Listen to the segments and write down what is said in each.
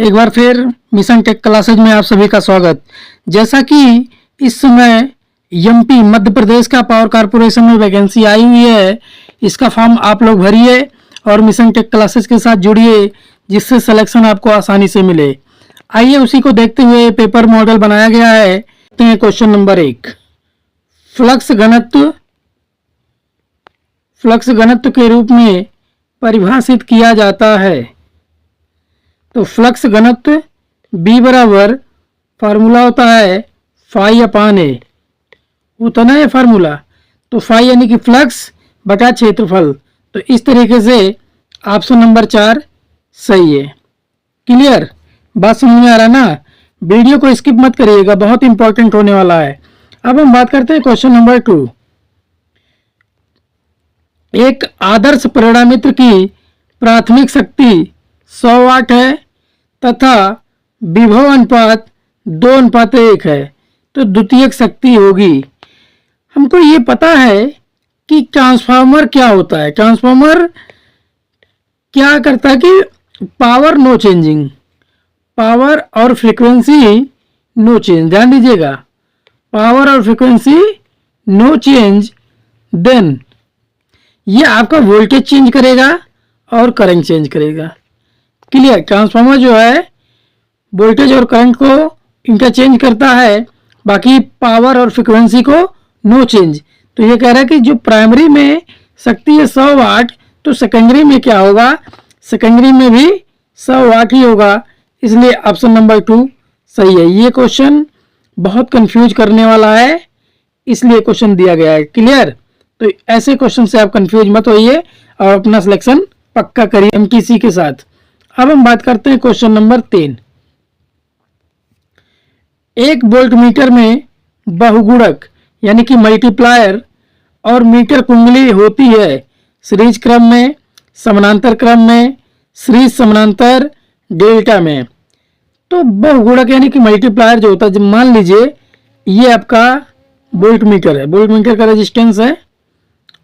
एक बार फिर mission take classes में आप सभी का स्वागत। जैसा कि इस समय एमपी मध्य प्रदेश का पावर कारपोरेशन में वैकेंसी आई हुई है, इसका फॉर्म आप लोग भरिए और मिशन टेक क्लासेज के साथ जुड़िए, जिससे सिलेक्शन आपको आसानी से मिले। आइए उसी को देखते हुए पेपर मॉडल बनाया गया है। क्वेश्चन नंबर 1, फ्लक्स घनत्व के रूप में परिभाषित किया जाता है। तो फ्लक्स घनत्व B बराबर फार्मूला होता है फाई अपान ए, होता ना ये फार्मूला। तो फाई यानी कि फ्लक्स बटा क्षेत्रफल। तो इस तरीके से ऑप्शन नंबर 4 सही है। क्लियर, बात समझ में आ रहा है ना? वीडियो को स्किप मत करिएगा, बहुत इंपॉर्टेंट होने वाला है। अब हम बात करते हैं क्वेश्चन नंबर 2। एक आदर्श परिणामित्र की प्राथमिक शक्ति 100 वाट है तथा विभव अनुपात 2:1 है, तो द्वितीयक शक्ति होगी। हमको ये पता है कि ट्रांसफार्मर क्या होता है। ट्रांसफार्मर क्या करता है कि पावर नो चेंजिंग, पावर और फ्रीक्वेंसी नो चेंज। ध्यान दीजिएगा, पावर और फ्रीक्वेंसी नो चेंज, देन ये आपका वोल्टेज चेंज करेगा और करंट चेंज करेगा। क्लियर, ट्रांसफार्मर जो है वोल्टेज और करंट को इंटरचेंज करता है, बाकी पावर और फ्रीक्वेंसी को नो चेंज। तो ये कह रहा है कि जो प्राइमरी में शक्ति है 100 वाट, तो सेकेंडरी में क्या होगा? सेकेंडरी में भी 100 वाट ही होगा, इसलिए ऑप्शन नंबर 2 सही है। ये क्वेश्चन बहुत कंफ्यूज करने वाला है, इसलिए क्वेश्चन दिया गया है। क्लियर, तो ऐसे क्वेश्चन से आप कंफ्यूज मत होइए और अपना सिलेक्शन पक्का करिए एमटीसी के साथ। अब हम बात करते हैं क्वेश्चन नंबर 3। एक वोल्ट मीटर में बहुगुणक यानी कि मल्टीप्लायर और मीटर कुंडली होती है सीरीज क्रम में, समानांतर क्रम में, सीरीज समानांतर, डेल्टा में। तो बहुगुणक यानी कि मल्टीप्लायर जो होता है, जब मान लीजिए ये आपका वोल्ट मीटर है, वोल्ट मीटर का रेजिस्टेंस है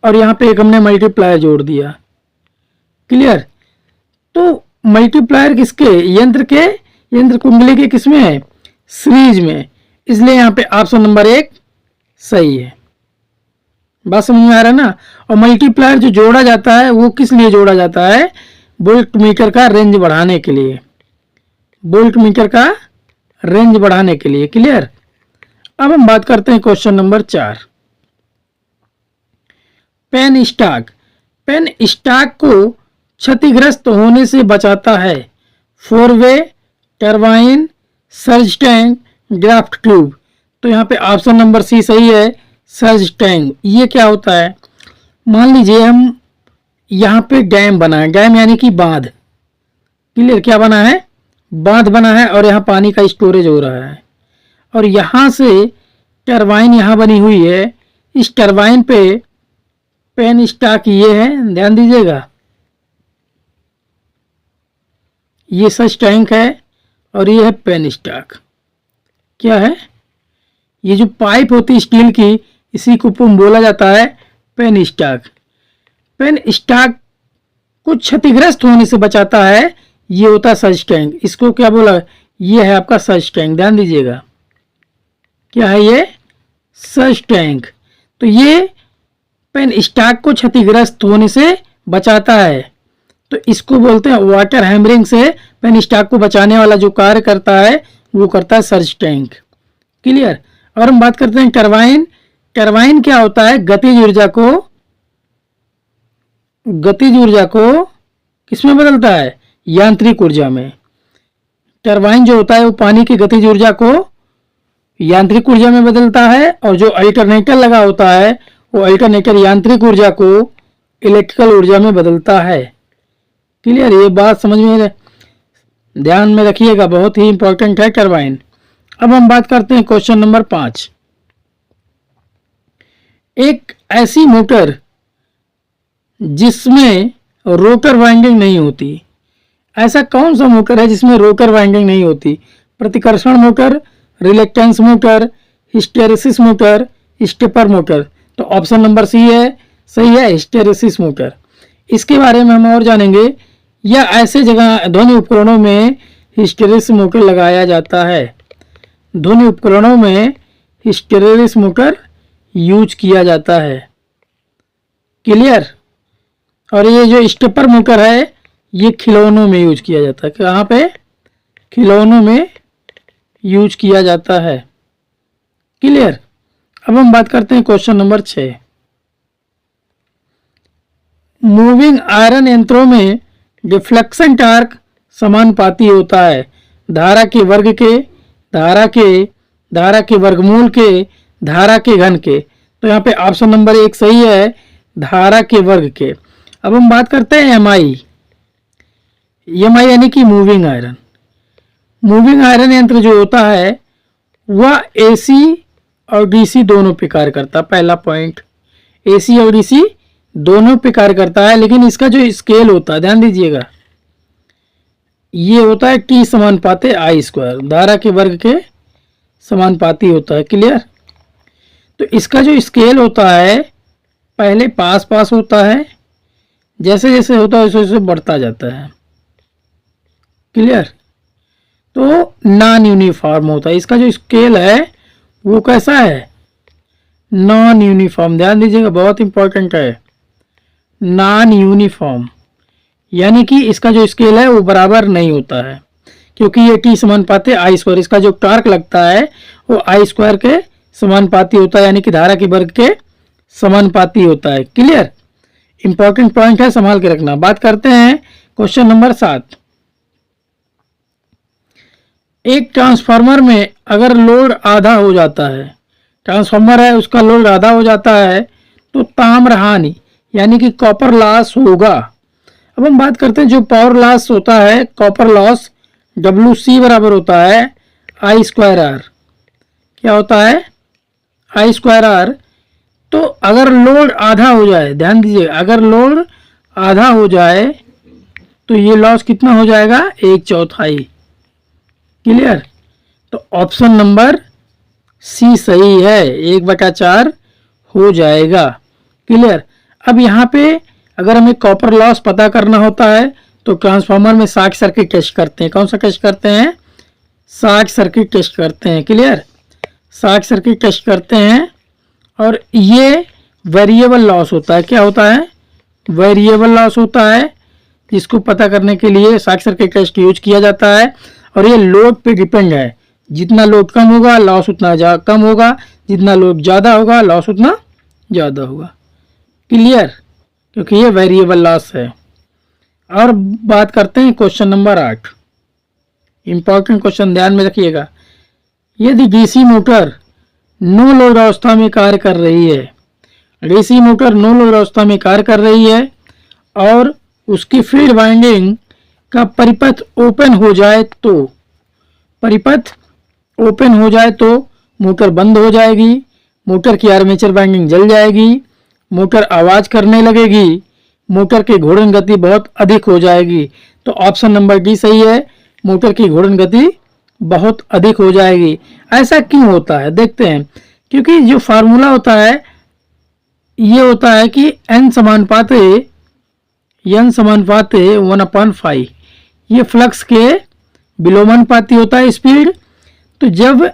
और यहाँ पे एक हमने मल्टीप्लायर जोड़ दिया। क्लियर, तो मल्टीप्लायर किसके? यंत्र कुंडली के किसमें है? सीरीज में, इसलिए यहाँ पे ऑप्शन नंबर 1 सही है। बात समझ में आ रहा है ना? और मल्टीप्लायर जो जोड़ा जाता है वो किस लिए जोड़ा जाता है? वोल्ट मीटर का रेंज बढ़ाने के लिए, वोल्ट मीटर का रेंज बढ़ाने के लिए। क्लियर, अब हम बात करते हैं क्वेश्चन नंबर 4। पेन स्टॉक को क्षतिग्रस्त होने से बचाता है। 4 way, turbine, surge tank, draft tube. तो यहाँ पे ऑप्शन नंबर सी सही है, सर्ज टैंक। ये क्या होता है? मान लीजिए हम यहाँ पे डैम बना है, डैम यानी कि बांध। क्लियर, क्या बना है? बांध बना है और यहाँ पानी का स्टोरेज हो रहा है और यहाँ से टरबाइन यहाँ बनी हुई है। इस टरबाइन पे पेन स्टॉक ये है, ध्यान दीजिएगा, ये सर्ज टैंक है और ये है पेन स्टॉक। क्या है? ये जो पाइप होती है स्टील की, इसी को बोला जाता है पेन स्टॉक। पेन स्टॉक को क्षतिग्रस्त होने से बचाता है, ये होता है सर्ज टैंक। इसको क्या बोला? ये है आपका सर्ज टैंक। ध्यान दीजिएगा, क्या है ये? Surge tank. तो ये पेन स्टॉक को क्षतिग्रस्त होने से बचाता है, तो इसको बोलते हैं वाटर हैमरिंग से पेन स्टॉक को बचाने वाला जो कार्य करता है वो करता है सर्ज टैंक। क्लियर, और हम बात करते हैं टरबाइन। टरबाइन क्या होता है? गतिज ऊर्जा को किसमें बदलता है? यांत्रिक ऊर्जा में। टरबाइन जो होता है वो पानी की गतिज ऊर्जा को यांत्रिक ऊर्जा में बदलता है, और जो अल्टरनेटर लगा होता है वो अल्टरनेटर यांत्रिक ऊर्जा को इलेक्ट्रिकल ऊर्जा में बदलता है। क्लियर, ये बात समझ में, ध्यान में रखिएगा, बहुत ही इंपॉर्टेंट है टरबाइन। अब हम बात करते हैं क्वेश्चन नंबर 5। एक ऐसी मोटर जिसमें रोटर वाइंडिंग नहीं होती। ऐसा कौन सा मोटर है जिसमें रोटर वाइंडिंग नहीं होती? प्रतिकर्षण motor, reluctance motor, hysteresis motor, stepper motor. तो ऑप्शन नंबर सी है, सही है, हिस्टेरेसिस मोटर। इसके बारे में हम और जानेंगे। या ऐसे जगह ध्वनि उपकरणों में हिस्टेरिसिस मोटर लगाया जाता है। ध्वनि उपकरणों में हिस्टेरिसिस मोटर यूज किया जाता है। क्लियर। और ये जो स्टेपर मोटर है ये खिलौनों में यूज किया जाता है। कहाँ पे? खिलौनों में यूज किया जाता है। क्लियर। अब हम बात करते हैं क्वेश्चन नंबर 6। मूविंग आयरन यंत्रों में डिफ्लेक्शन टार्क समानुपाती होता है धारा के वर्ग के, धारा के वर्गमूल के, धारा के घन के। तो यहाँ पे ऑप्शन नंबर 1 सही है, धारा के वर्ग के। अब हम बात करते हैं एमआई। एमआई यानी कि मूविंग आयरन। मूविंग आयरन यंत्र जो होता है वह एसी और डीसी दोनों पे कार्य करता है। पहला पॉइंट, एसी और डीसी दोनों पे कार्य करता है, लेकिन इसका जो स्केल होता है ध्यान दीजिएगा, ये होता है टी समानुपाते आई स्क्वायर, धारा के वर्ग के समानुपाती होता है। क्लियर। तो इसका जो स्केल होता है पहले पास पास होता है, जैसे जैसे होता है वैसे वैसे बढ़ता जाता है। क्लियर। तो नॉन यूनिफॉर्म होता है। इसका जो स्केल है वो कैसा है? Non uniform. ध्यान दीजिएगा, बहुत इंपॉर्टेंट है। नॉन यूनिफॉर्म यानी कि इसका जो स्केल है वो बराबर नहीं होता है, क्योंकि ये टी समानुपाती आई स्क्वायर, इसका जो टार्क लगता है वो आई स्क्वायर के समानुपाती होता है, यानी कि धारा के वर्ग के समानुपाती होता है। क्लियर। इंपॉर्टेंट पॉइंट है, संभाल के रखना। बात करते हैं क्वेश्चन नंबर 7। एक ट्रांसफार्मर में अगर लोड आधा हो जाता है, ट्रांसफार्मर है उसका लोड आधा हो जाता है, तो ताम्र हानि यानी कि कॉपर लॉस होगा। अब हम बात करते हैं जो पावर लॉस होता है, कॉपर लॉस WC बराबर होता है आई स्क्वायर आर। क्या होता है? आई स्क्वायर आर। तो अगर लोड आधा हो जाए, ध्यान दीजिए, अगर लोड आधा हो जाए तो ये लॉस कितना हो जाएगा? 1/4। क्लियर। तो ऑप्शन नंबर सी सही है, 1/4 हो जाएगा। क्लियर। अब यहाँ पे अगर हमें कॉपर लॉस पता करना होता है तो ट्रांसफार्मर में शॉर्ट सर्किट टेस्ट करते हैं। कौन सा टेस्ट करते हैं? शॉर्ट सर्किट टेस्ट करते हैं। क्लियर। शॉर्ट सर्किट टेस्ट करते हैं और ये वेरिएबल लॉस होता है। क्या होता है? वेरिएबल लॉस होता है, जिसको पता करने के लिए शॉर्ट सर्किट टेस्ट यूज किया जाता है। और ये लोड पे डिपेंड है, जितना लोड कम होगा लॉस उतना कम होगा, जितना लोड ज़्यादा होगा लॉस उतना ज़्यादा होगा। क्लियर। क्योंकि ये वेरिएबल लॉस है। और बात करते हैं क्वेश्चन नंबर 8। इंपॉर्टेंट क्वेश्चन, ध्यान में रखिएगा। यदि डीसी मोटर नो लोड अवस्था में कार्य कर रही है, डीसी मोटर नो लोड अवस्था में कार्य कर रही है और उसकी फील्ड वाइंडिंग का परिपथ ओपन हो जाए तो, परिपथ ओपन हो जाए तो मोटर बंद हो जाएगी, मोटर की आर्मेचर वाइंडिंग जल जाएगी, मोटर आवाज करने लगेगी, मोटर की घूर्णन गति बहुत अधिक हो जाएगी। तो ऑप्शन नंबर डी सही है, मोटर की घूर्णन गति बहुत अधिक हो जाएगी। ऐसा क्यों होता है देखते हैं। क्योंकि जो फार्मूला होता है ये होता है कि n समानुपाते 1/5, ये फ्लक्स के विलोमानुपाती होता है स्पीड। तो जब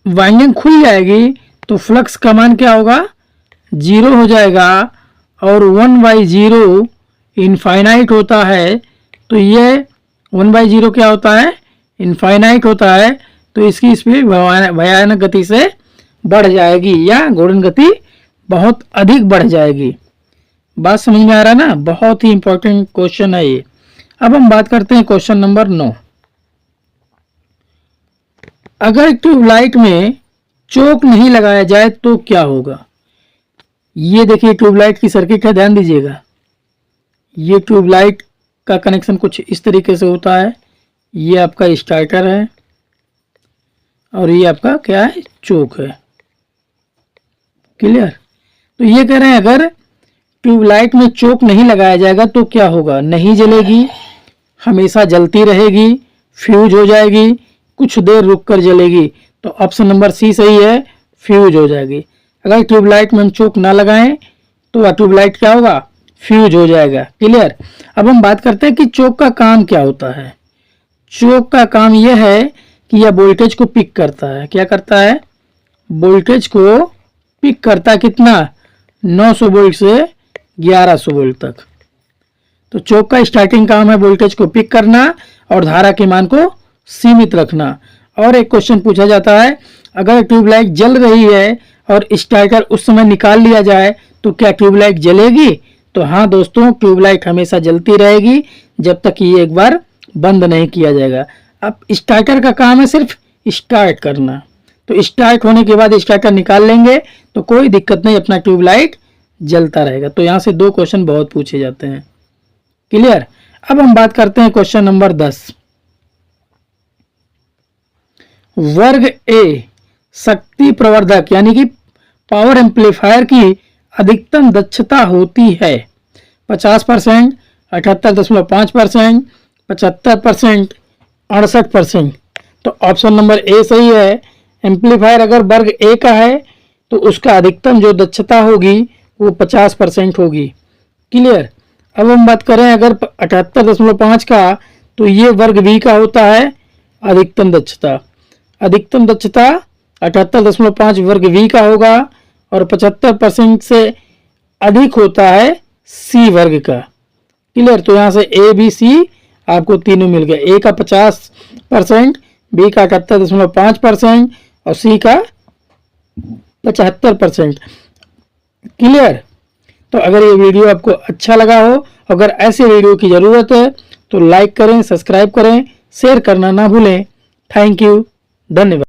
वाइंडिंग खुल जाएगी तो फ्लक्स का मान क्या होगा? 0 हो जाएगा और 1/0 इनफाइनाइट होता है। तो ये 1/0 क्या होता है? इनफाइनाइट होता है। तो इसकी स्पीड भयानक गति से बढ़ जाएगी या घूर्णन गति बहुत अधिक बढ़ जाएगी। बात समझ में आ रहा है ना? बहुत ही इंपॉर्टेंट क्वेश्चन है ये। अब हम बात करते हैं क्वेश्चन नंबर 9। अगर ट्यूबलाइट में चोक नहीं लगाया जाए तो क्या होगा? ये देखिए ट्यूबलाइट की सर्किट है, ध्यान दीजिएगा। ये ट्यूबलाइट का कनेक्शन कुछ इस तरीके से होता है। ये आपका स्टार्टर है और ये आपका क्या है? चोक है। क्लियर। तो ये कह रहे हैं अगर ट्यूबलाइट में चोक नहीं लगाया जाएगा तो क्या होगा? नहीं जलेगी, हमेशा जलती रहेगी, फ्यूज हो जाएगी, कुछ देर रुककर जलेगी। तो ऑप्शन नंबर सी सही है, फ्यूज हो जाएगी। अगर ट्यूबलाइट में हम चोक ना लगाएं तो ट्यूबलाइट क्या होगा? फ्यूज हो जाएगा। क्लियर। अब हम बात करते हैं कि चोक का काम क्या होता है। चोक का काम यह है कि यह वोल्टेज को पिक करता है। क्या करता है? वोल्टेज को पिक करता है। कितना? 900 वोल्ट से 1100 वोल्ट तक। तो चोक का स्टार्टिंग काम है वोल्टेज को पिक करना और धारा के मान को सीमित रखना। और एक क्वेश्चन पूछा जाता है, अगर ट्यूबलाइट जल रही है और स्टार्टर उस समय निकाल लिया जाए तो क्या ट्यूबलाइट जलेगी? तो हाँ दोस्तों, ट्यूबलाइट हमेशा जलती रहेगी जब तक ये एक बार बंद नहीं किया जाएगा। अब स्टार्टर का काम है सिर्फ स्टार्ट करना, तो स्टार्ट होने के बाद स्टार्टर निकाल लेंगे तो कोई दिक्कत नहीं, अपना ट्यूबलाइट जलता रहेगा। तो यहाँ से 2 क्वेश्चन बहुत पूछे जाते हैं। क्लियर? अब हम बात करते हैं क्वेश्चन नंबर 10। वर्ग ए शक्ति प्रवर्धक यानी कि पावर एम्पलीफायर की अधिकतम दक्षता होती है 50%, 78.5%, 75%, 68%। तो ऑप्शन नंबर ए सही है। एम्पलीफायर अगर वर्ग ए का है तो उसका अधिकतम जो दक्षता होगी वो 50% होगी। क्लियर? अब हम बात करें अगर 78.5 का, तो ये वर्ग बी का होता है अधिकतम दक्षता। अधिकतम दक्षता 78.5 वर्ग वी का होगा और 75% से अधिक होता है सी वर्ग का। क्लियर? तो यहाँ से ए बी सी आपको तीनों मिल गए। ए का 50%, बी का 78.5% और सी का 75%। क्लियर? तो अगर ये वीडियो आपको अच्छा लगा हो, अगर ऐसे वीडियो की ज़रूरत है तो लाइक करें, सब्सक्राइब करें, शेयर करना ना भूलें। थैंक यू, धन्यवाद।